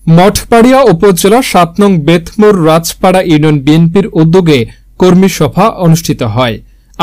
মঠবাড়িয়া উপজেলা ৭ নং বেতমোর রাজপাড়া ইউনিয়ন বিএনপির উদ্যোগে কর্মী সভা অনুষ্ঠিত হয়।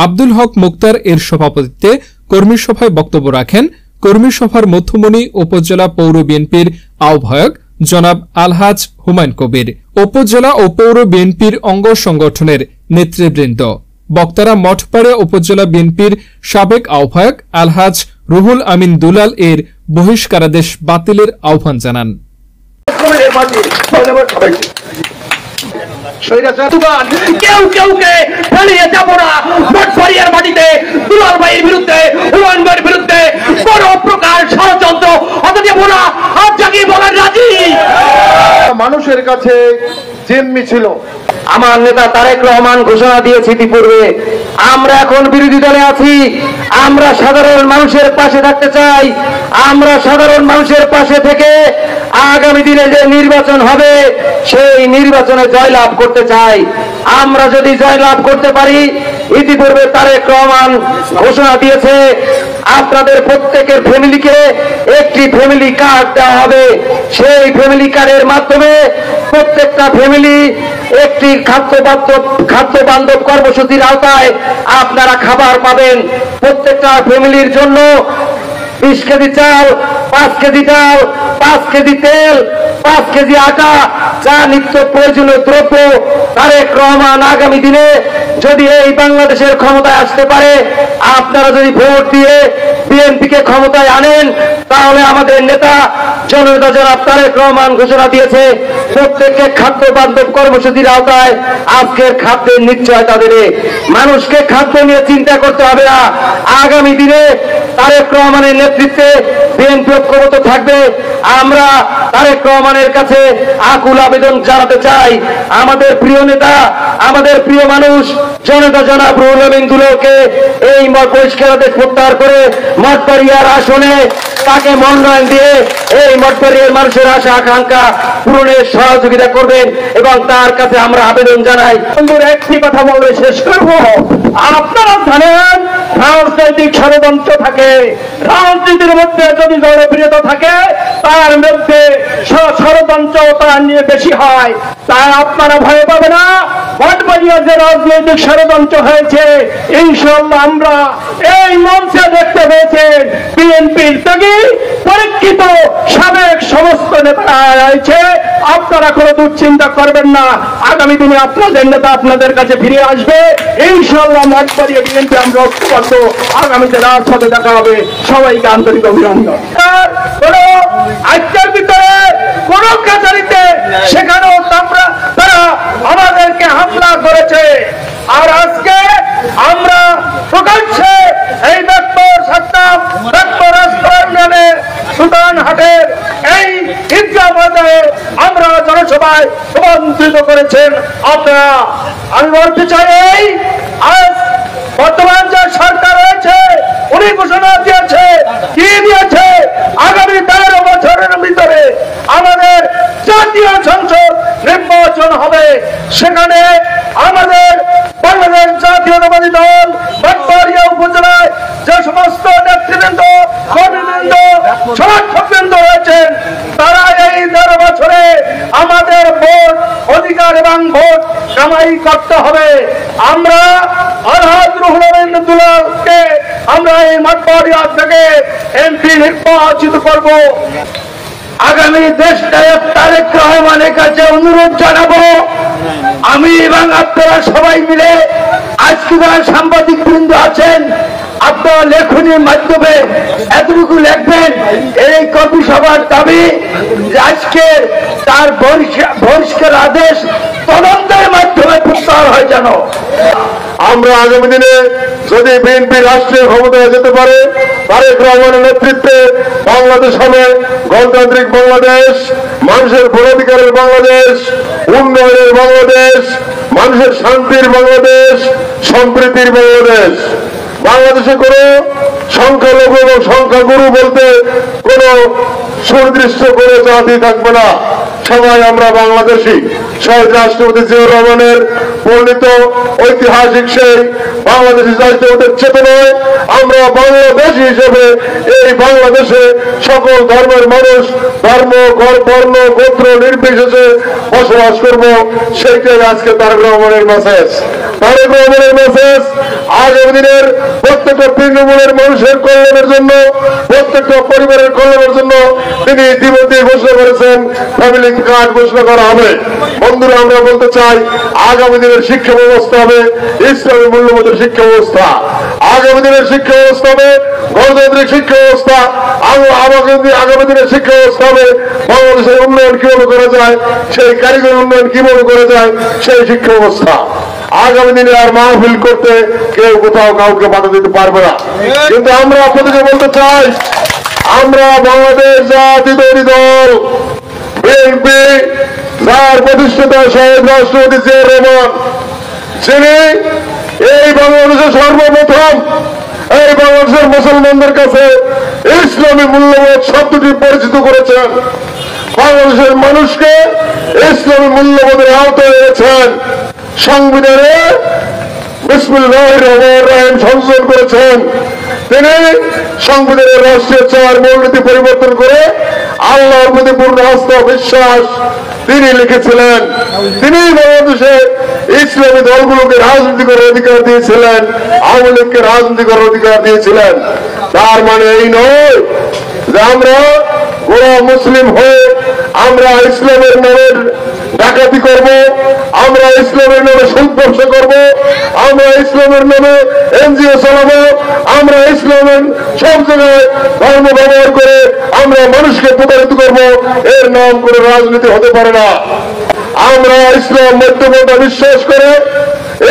আব্দুল হক মুক্তার এর সভাপতিত্বে কর্মী সভায় বক্তব্য রাখেন কর্মী সভার মধ্যমণি উপজেলা পৌর বিএনপির আহ্বায়ক জনাব আলহাজ হুমায়ুন কবির, উপজেলা ও পৌর বিএনপির অঙ্গ সংগঠনের নেতৃবৃন্দ। বক্তারা মঠবাড়িয়া উপজেলা বিএনপির সাবেক আহ্বায়ক আলহাজ রুহুল আমিন দুলাল এর বহিষ্কারাদেশ বাতিলের আহ্বান জানান। মানুষের কাছে জিম্মি ছিল। আমার নেতা তারেক রহমান ঘোষণা দিয়েছে ইতিপূর্বে, আমরা এখন বিরোধী দলে আছি, আমরা সাধারণ মানুষের পাশে থাকতে চাই। আমরা সাধারণ মানুষের পাশে থেকে আগামী দিনে যে নির্বাচন হবে সেই নির্বাচনে জয়লাভ করতে চাই। আমরা যদি জয়লাভ করতে পারি, ইতিপূর্বে তারেক রহমান ঘোষণা দিয়েছে আপনাদের প্রত্যেকের ফ্যামিলিকে একটি ফ্যামিলি কার্ড দেওয়া হবে। সেই ফ্যামিলি কার্ডের মাধ্যমে প্রত্যেকটা ফ্যামিলি একটি খাদ্য বান্ধব কর্মসূচির আওতায় আপনারা খাবার পাবেন। প্রত্যেকটা ফ্যামিলির জন্য 20 কেজি চাল, 5 কেজি ডাল, 5 কেজি তেল, 5 কেজি আটা, যা নিত্য প্রয়োজনীয় দ্রব্য তারেক রহমান আগামী দিনে যদি এই বাংলাদেশের ক্ষমতায় আসতে পারে, আপনারা যদি ভোট দিয়ে বিএনপিকে ক্ষমতায় আনেন, তাহলে আমাদের নেতা জননেতা জনাব তারেক রহমান ঘোষণা দিয়েছে প্রত্যেককে খাদ্য বান্ধব কর্মসূচির আওতায় আজকের খাদ্যের নিশ্চয়তা দেবে। মানুষকে খাদ্য নিয়ে চিন্তা করতে হবে না। আগামী দিনে তারেক রহমানের নেতৃত্বে বিএনপি ঐক্যবদ্ধ থাকবে। আমরা তারেক রহমানের কাছে আকুল আবেদন জানাতে চাই, আমাদের প্রিয় নেতা, আমাদের প্রিয় মানুষ জনতা জনাব রুহুল আমিন দুলালকে এই বহিষ্কারাদেশ প্রত্যাহার করে মঠবাড়িয়ার আসনে তাকে মনোনয়ন দিয়ে এই মঠবাড়িয়ার মানুষের আশা আকাঙ্ক্ষা পূরণের সহযোগিতা করবেন এবং তার কাছে আমরা আবেদন জানাই। একটি কথা বলে শেষ করব, আপনারা জানেন রাজনৈতিক ষড়যন্ত্র থাকে, রাজনীতির মধ্যে যদি জনপ্রিয়তা থাকে তার মধ্যে ষড়যন্ত্র তার নিয়ে বেশি হয়। তাই আপনারা ভয় পাবে না। মঠবাড়িয়া যে রাজনৈতিক ষড়যন্ত্র হয়েছে, ইনশাআল্লাহ আমরা এই মঞ্চে দেখতে পেয়েছেন বিএনপির থেকে পরীক্ষিত সাবেক সমস্ত নেতা রয়েছে। আপনারা কোনো দুশ্চিন্তা করবেন না, আগামী দিনে আপনাদের নেতা আপনাদের কাছে ফিরে আসবে ইনশাআল্লাহ। মঠবাড়িয়া বিএনপি আমরা ঐক্যবদ্ধ, আগামীতে রাজপথে দেখা হবে। সবাইকে আন্তরিক অভিনন্দন। আজকের ভিতরে কোন কাছারিতে সেখানেও তারা আমাদেরকে হামলা করেছে, আর আজকে আমরা প্রকাশ্যে এই সুলতানহাটের এই ঈদগাহ ময়দানে আমরা জনসভায় সমাবেত করেছেন আপনারা। আমি বলতে চাই, আজ বর্তমান যে সরকার রয়েছে উনি ঘোষণা দিয়েছে, কি দিয়েছে, আগামী 13 বছরের ভিতরে আমাদের জাতীয় সংসদ নির্বাচন হবে। সেখানে আমাদের বাংলাদেশ জাতীয়তাবাদী দল মঠবাড়িয়া উপজেলায় যে সমস্ত নেতৃবৃন্দ, কর্মীবৃন্দ, সমর্থকবৃন্দ রয়েছেন, তারা এই 13 বছরে আমাদের ভোট অধিকার এবং ভোট কামাই করতে হবে। আমরা আলহাজ রুহুল আমিন দুলালকে আমরা এই মঠবাড়িয়া থেকে এমপি নির্বাচিত করব। আগামী দেশ নায়ক তারেক রহমানের কাছে অনুরোধ জানাবো, আমি এবং আপনারা সবাই মিলে আজকে যারা সাংবাদিক বৃন্দ আছেন, আপনারা লেখনের মাধ্যমে এতটুকু লিখবেন, এই কর্মী সভার দাবি যে আজকে তার বহিষ্কার আদেশ তদন্তের মাধ্যমে প্রত্যাহার হয় যেন। আমরা আগামী দিনে যদি বিএনপি রাষ্ট্রীয় ক্ষমতায় যেতে পারে, তারেক রহমানের নেতৃত্বে বাংলাদেশ হবে গণতান্ত্রিক বাংলাদেশ, মানুষের ভোটাধিকারের বাংলাদেশ, উন্নয়নের বাংলাদেশ, মানুষের শান্তির বাংলাদেশ, সম্প্রীতির বাংলাদেশ। বাংলাদেশে কোনো সংখ্যালঘু এবং সংখ্যাগুরু বলতে কোনো সুনির্দিষ্ট কোনো জাতি থাকবে না। সবাই আমরা বাংলাদেশী। শহীদ রাষ্ট্রপতি জিয়াউর রহমানের বর্ণিত ঐতিহাসিক সেই বাংলাদেশি জাতীয়তার চেতনায় আমরা বাংলাদেশী হিসেবে এই বাংলাদেশে সকল ধর্মের মানুষ ধর্ম বর্ণ গোত্র নির্বিশেষে বসবাস করব, সেইটাই আজকে তারেক রহমানের মেসেজ। তারেক রহমানের মেসেজ আগামী দিনের প্রত্যেকটা তৃণমূলের মানুষের কল্যাণের জন্য, প্রত্যেকটা পরিবারের কল্যাণের জন্য তিনি ইতিমধ্যে ঘোষণা করেছেন ফ্যামিলি কার্ড ঘোষণা করা হবে। বন্ধুরা, আমরা বলতে চাই আগামী দিনের শিক্ষা ব্যবস্থা হবে ইসলামী মূল্যবোধের শিক্ষা ব্যবস্থা, আগামী দিনের শিক্ষা ব্যবস্থা হবে গণতান্ত্রিক শিক্ষা ব্যবস্থা, আগামী দিনের শিক্ষা ব্যবস্থা হবে বাংলাদেশের উন্নয়ন কিভাবে করা যায়, সেই কারিগরি উন্নয়ন কিভাবে করা যায় সেই শিক্ষা ব্যবস্থা। আগামী দিনে আর মাহফিল করতে কেউ কোথাও কাউকে বাধা দিতে পারবে না। কিন্তু আমরা আপনাদেরকে বলতে চাই, আমরা বাংলাদেশ জাতীয়তাবাদী দল বিএনপি, যার প্রতিষ্ঠাতা শহীদ রাষ্ট্রপতি জিয়াউর রহমান, যিনি এই বাংলাদেশের সর্বপ্রথম এই বাংলাদেশের মুসলমানদের কাছে ইসলামী মূল্যবোধ শব্দটি পরিচিত করেছেন, বাংলাদেশের মানুষকে ইসলামী মূল্যবোধের আওতায় এনেছেন, সংবিধানে বিসমিল্লাহির রহমানির রহিম সংযোজন করেছেন। তিনি সংবিধানের রাষ্ট্রীয় 4 মূলনীতি পরিবর্তন করে আল্লাহর প্রতি পূর্ণ আস্থা বিশ্বাস তিনি লিখেছিলেন। তিনি বাংলাদেশে ইসলামী দলগুলোকে রাজনীতি করার অধিকার দিয়েছিলেন, আওয়ামী লীগকে রাজনীতি করার অধিকার দিয়েছিলেন। তার মানে এই নয় যে আমরা গোড়া মুসলিম হয়ে আমরা ইসলামের নামের ডাকাতি করব, আমরা ইসলামের নামে সুদ ব্যবসা করবো, আমরা ইসলামের নামে এনজিও চালাবো, আমরা ইসলামের সব জায়গায় ধর্ম ব্যবহার করে আমরা মানুষকে প্রতারিত করব, এর নাম করে রাজনীতি হতে পারে না। আমরা ইসলাম মধ্যমতা বিশ্বাস করে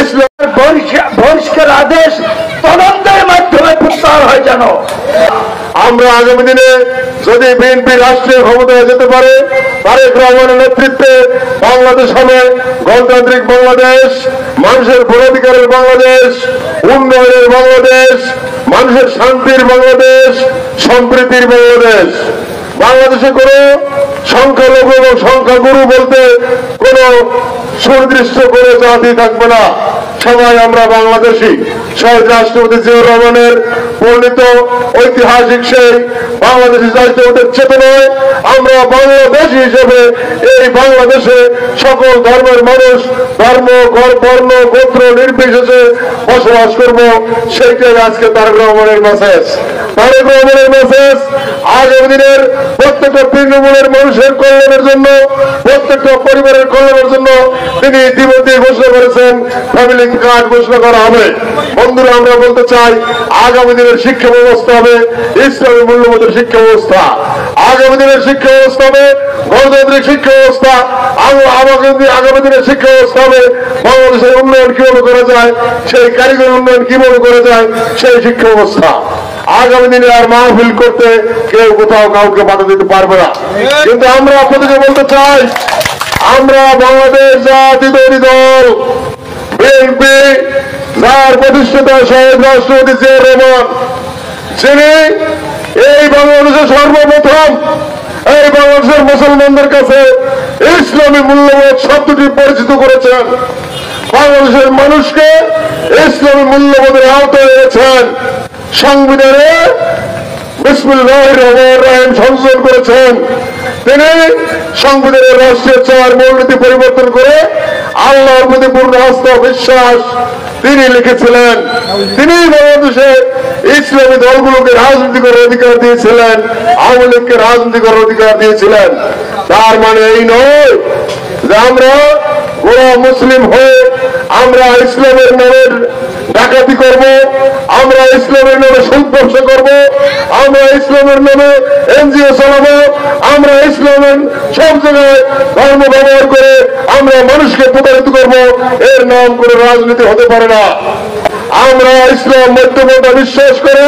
ইসলামের বহিষ্কার আদেশ তদন্তের মাধ্যমে প্রত্যাহার হয় যেন। আমরা আগামী দিনে যদি বিএনপি রাষ্ট্রীয় ক্ষমতায় যেতে পারে, তারেক রহমানের নেতৃত্বে বাংলাদেশ হবে গণতান্ত্রিক বাংলাদেশ, মানুষের ভোটাধিকারের বাংলাদেশ, উন্নয়নের বাংলাদেশ, মানুষের শান্তির বাংলাদেশ, সম্প্রীতির বাংলাদেশ। বাংলাদেশে কোনো সংখ্যালঘু এবং সংখ্যাগুরু বলতে কোনো সুনির্দিষ্ট কোনো জাতি থাকবে না, সবাই আমরা বাংলাদেশী। শহীদ রাষ্ট্রপতি জিয়াউর রহমানের বর্ণিত ঐতিহাসিক সেই বাংলাদেশি জাতীয়তার চেতনায় আমরা বাংলাদেশী হিসেবে এই বাংলাদেশে সকল ধর্মের মানুষ ধর্ম বর্ণ গোত্র নির্বিশেষে বসবাস করব, সেইটাই আজকে তারেক রহমানের মেসেজ। তারেক রহমানের মেসেজ আগামী দিনের প্রত্যেকটা তৃণমূলের মানুষের কল্যাণের জন্য, প্রত্যেকটা পরিবারের কল্যাণের জন্য তিনি ইতিমধ্যে ঘোষণা করেছেন ফ্যামিলি কার্ড ঘোষণা করা হবে। বন্ধুরা, আমরা বলতে চাই আগামী দিনের শিক্ষা ব্যবস্থা হবে ইসলামী মূল্যবোধের শিক্ষা ব্যবস্থা, আগামী দিনের শিক্ষা ব্যবস্থা হবে গণতান্ত্রিক শিক্ষা ব্যবস্থা, আগামী দিনের শিক্ষা ব্যবস্থা হবে বাংলাদেশের উন্নয়ন কিভাবে করা যায়, সেই কারিগরি উন্নয়ন কিভাবে করা যায় সেই শিক্ষা ব্যবস্থা। আগামী দিনে আর মাহফিল করতে কেউ কোথাও কাউকে বাধা দিতে পারবে না। কিন্তু আমরা আপনাদেরকে বলতে চাই, আমরা বাংলাদেশ জাতীয়তাবাদী দল বিএনপি, যার প্রতিষ্ঠাতা শহীদ রাষ্ট্রপতি জিয়াউর রহমান, যিনি এই বাংলাদেশের সর্বপ্রথম এই বাংলাদেশের মুসলমানদের কাছে ইসলামী মূল্যবোধ শব্দটি পরিচিত করেছেন, বাংলাদেশের মানুষকে ইসলামী মূল্যবোধের আওতায় এনেছেন, সংবিধানে বিসমিল্লাহির রহমানির রহিম সংযোজন করেছেন। তিনি সংবিধানের রাষ্ট্রীয় 4 মূলনীতি পরিবর্তন করে আল্লাহর প্রতি পূর্ণ আস্থা বিশ্বাস তিনি লিখেছিলেন। তিনি বাংলাদেশে ইসলামী দলগুলোকে রাজনীতি করার অধিকার দিয়েছিলেন, আওয়ামী লীগকে রাজনীতি করার অধিকার দিয়েছিলেন। তার মানে এই নয় যে আমরা গোড়া মুসলিম হয়ে আমরা ইসলামের নামের ডাকাতি করব, আমরা ইসলামের নামে সুদ ব্যবসা করব, আমরা ইসলামের নামে এনজিও চালাবো, আমরা ইসলামের সব জায়গায় ধর্ম ব্যবহার করে আমরা মানুষকে প্রতারিত করব, এর নাম করে রাজনীতি হতে পারে না। আমরা ইসলাম মধ্যমতা বিশ্বাস করে,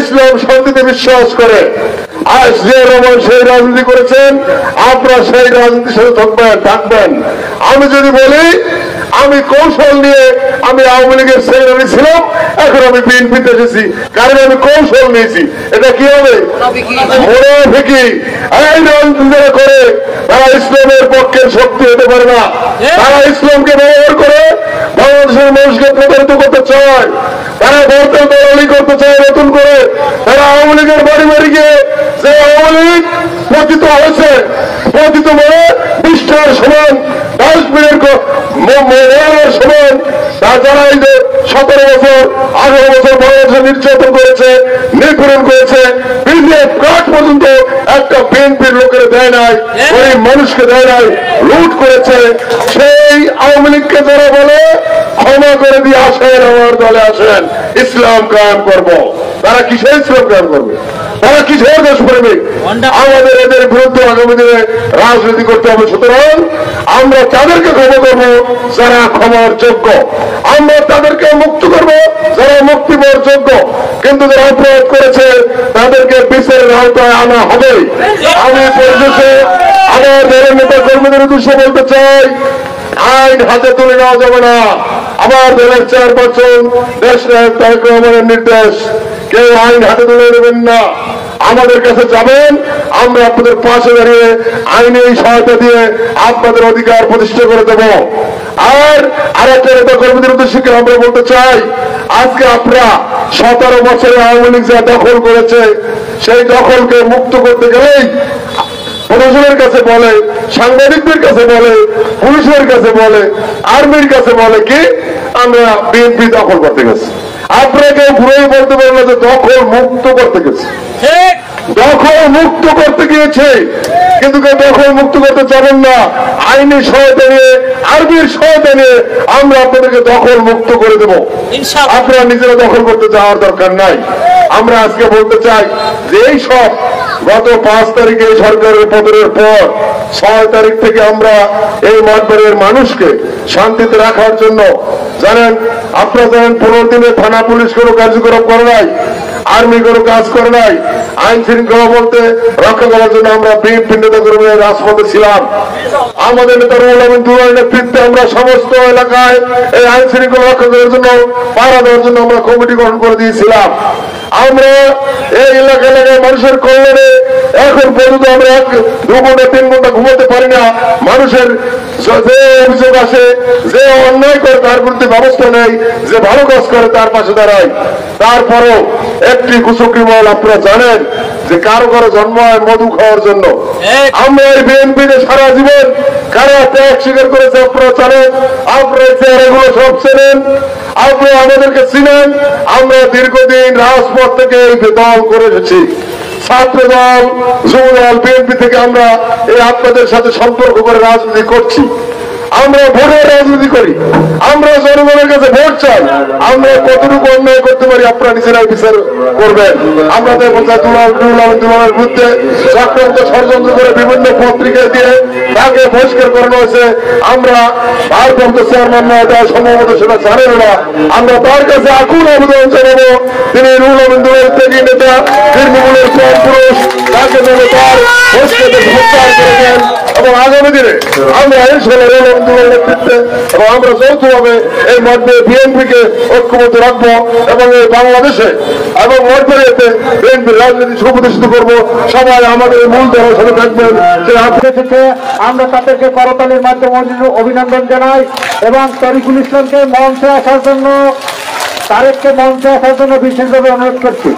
ইসলাম শান্তিতে বিশ্বাস করে। আজ জিয়াউর রহমান সেই রাজনীতি করেছেন, আপনারা সেই রাজনীতির সাথে থাকবেন। আমি যদি বলি আমি কৌশল নিয়ে আমি আওয়ামী লীগের সেক্রেটারি ছিলাম, এখন আমি বিএনপিতে এসেছি, কারণ আমি কৌশল নিয়েছি, এটা কি হবে? মুনাফিকি। এই রাজনীতি যারা করে তারা ইসলামের পক্ষে বিএনপির শক্তি হতে পারে না। তারা ইসলামকে ব্যবহার করে বাংলাদেশের মানুষকে প্রতারিত করতে চায়, তারা ভোটের দলালি করতে চায় নতুন করে। তারা আওয়ামী লীগের বাড়ি বাড়ি গিয়ে যে আওয়ামী লীগ পতিত হয়েছে, পতিত মানে বিষ্ঠার সমান, ডাস্টবিনের সমান, তা যারা এই যে 17 বছর 18 বছর বাংলাদেশে নির্যাতন করেছে, নিপীড়ন করেছে, বিজেপি কাঠ পর্যন্ত একটা বিএনপির লোকের দেয় নাই, গরিব মানুষকে দেয় নাই, লুট করেছে। সেই আওয়ামী লীগকে যারা বলে ক্ষমা করে দিয়ে আসেন, আমার দলে আসেন, ইসলাম কায়েম করব, তারা কিসের ইসলাম কায়েম করবে? তারা কিসের দেশপ্রেমিক? আমাদের এদের বিরুদ্ধে আগামী দিনে রাজনীতি করতে হবে। সুতরাং আমরা তাদেরকে ক্ষমা করবো যারা ক্ষমার যোগ্য, আমরা তাদেরকে মুক্ত করব যারা মুক্তি পাওয়ার যোগ্য, কিন্তু যারা অপরাধ করেছে তাদেরকে বিচারের আওতায় আনা হবে। আমি পরিশেষে আমার দলের নেতা কর্মীদের উদ্দেশ্যে বলতে চাই, আইন হাতে তুলে নেওয়া যাবে না। আমার দলের চেয়ারপারসন দেশ নায়ক তারেক রহমানের নির্দেশ, কেউ আইন হাতে তুলে নেবেন না, আমাদের কাছে যাবেন, আমরা আপনাদের পাশে দাঁড়িয়ে আইনে সহায়তা দিয়ে আপনাদের অধিকার প্রতিষ্ঠা করে দেব। আর একটা নেতা কর্মীদের উদ্দেশ্যে আমরা বলতে চাই, আজকে আপনারা 17 বছরে আওয়ামী লীগ যা দখল করেছে, সেই দখলকে মুক্ত করতে গেলেই প্রশাসনের কাছে বলে, সাংবাদিকদের কাছে বলে, পুলিশের কাছে বলে, আর্মির কাছে বলে কি আমরা বিএনপি দখল করতে গেছি। আপনারা কেউ ঘুরেই বলতে পারেন না যে দখল মুক্ত করতে গেছে। দখল মুক্ত করতে গিয়েছে, কিন্তু কেউ দখল মুক্ত করতে চাবেন না। আইনি সহায়তা নিয়ে, আর্মির সহায়তা নিয়ে আমরা আপনাদেরকে দখল মুক্ত করে দেব। আপনারা নিজেরা দখল করতে যাওয়ার দরকার নাই। আমরা আজকে বলতে চাই যে এই সব গত 5 তারিখে সরকারের পতনের পর 6 তারিখ থেকে আমরা এই মঠবাড়ির মানুষকে শান্তিতে রাখার জন্য, জানেন আপনারা জানেন 15 দিনে থানা পুলিশ কোনো কার্যক্রম করে নাই, আর্মি কোনো কাজ করে নাই। আইন শৃঙ্খলা বলতে রক্ষা করার জন্য আমরা বিএনপি নেতা কর্মীরা রাজপথে ছিলাম। আমাদের নেতা রুহুল আমিন দুলালের নেতৃত্বে আমরা সমস্ত এলাকায় এই আইন শৃঙ্খলা রক্ষা করার জন্য, পাহারা দেওয়ার জন্য আমরা কমিটি গঠন করে দিয়েছিলাম। আমরা এই এলাকা এলাকায় মানুষের কল্যাণে এখন পর্যন্ত আমরা 2 ঘন্টা 3 ঘন্টা ঘুমাতে পারি না। মানুষের যে অভিযোগ আসে, যে অন্যায় করে তার বিরুদ্ধে ব্যবস্থা নেই, যে ভালো কাজ করে তার পাশে দাঁড়ায়। তারপরও একটি কুচক্রী মহল, আপনারা জানেন যে কারো কারো জন্ম হয় মধু খাওয়ার জন্য। আমরা এই বিএনপিতে সারা জীবন কারা ত্যাগ স্বীকার করেছে আপনারা জানেন, আপনারা চেহারাগুলো সব চেনেন, আপনারা আমাদেরকে চিনেন। আমরা দীর্ঘদিন রাজপথ থেকে এই দল করে এসেছি, ছাত্র দল, যুব দল, বিএনপি থেকে আমরা এই আপনাদের সাথে সম্পর্ক করে রাজনীতি করছি। আমরা ভোটের রাজনীতি করি, আমরা জনগণের কাছে ভোট চাই। আমরা কতটুকু অন্যায় করতে পারি আপনারা নিজেরাই বিচার করবেন। আমরা দুলালের বিরুদ্ধে চক্রান্ত ষড়যন্ত্র করে বিভিন্ন পত্রিকা দিয়ে তাকে বহিষ্কার করানো হয়েছে। আমরা ভারপ্রাপ্ত চেয়ারম্যান না দেওয়া সম্ভবত সেটা জানেন না। আমরা তার কাছে আকুল আবেদন জানাবো, তিনি রুহুল আমিন দুলাল ত্যাগী নেতা, তৃণমূলের কম পুরুষ, তাকে যেন তার বহিষ্কার প্রত্যাহার করে দেন। এবং আগামী দিনে আমরা নেতৃত্বে এবং আমরা যৌথভাবে এই মধ্যে বিএনপিকে ঐক্যবদ্ধ রাখবো এবং এই বাংলাদেশে এবং মধ্যে বিএনপির রাজনীতি সুপ্রতিষ্ঠিত করবো। সবাই আমাদের মূল দলের সাথে থাকবেন। আমরা তাদেরকে করতালির মাধ্যমে অভিনন্দন জানাই এবং তরিকুল ইসলামকে মঞ্চে আসার জন্য, তারেককে মঞ্চে আসার জন্য বিশেষভাবে অনুরোধ করছি।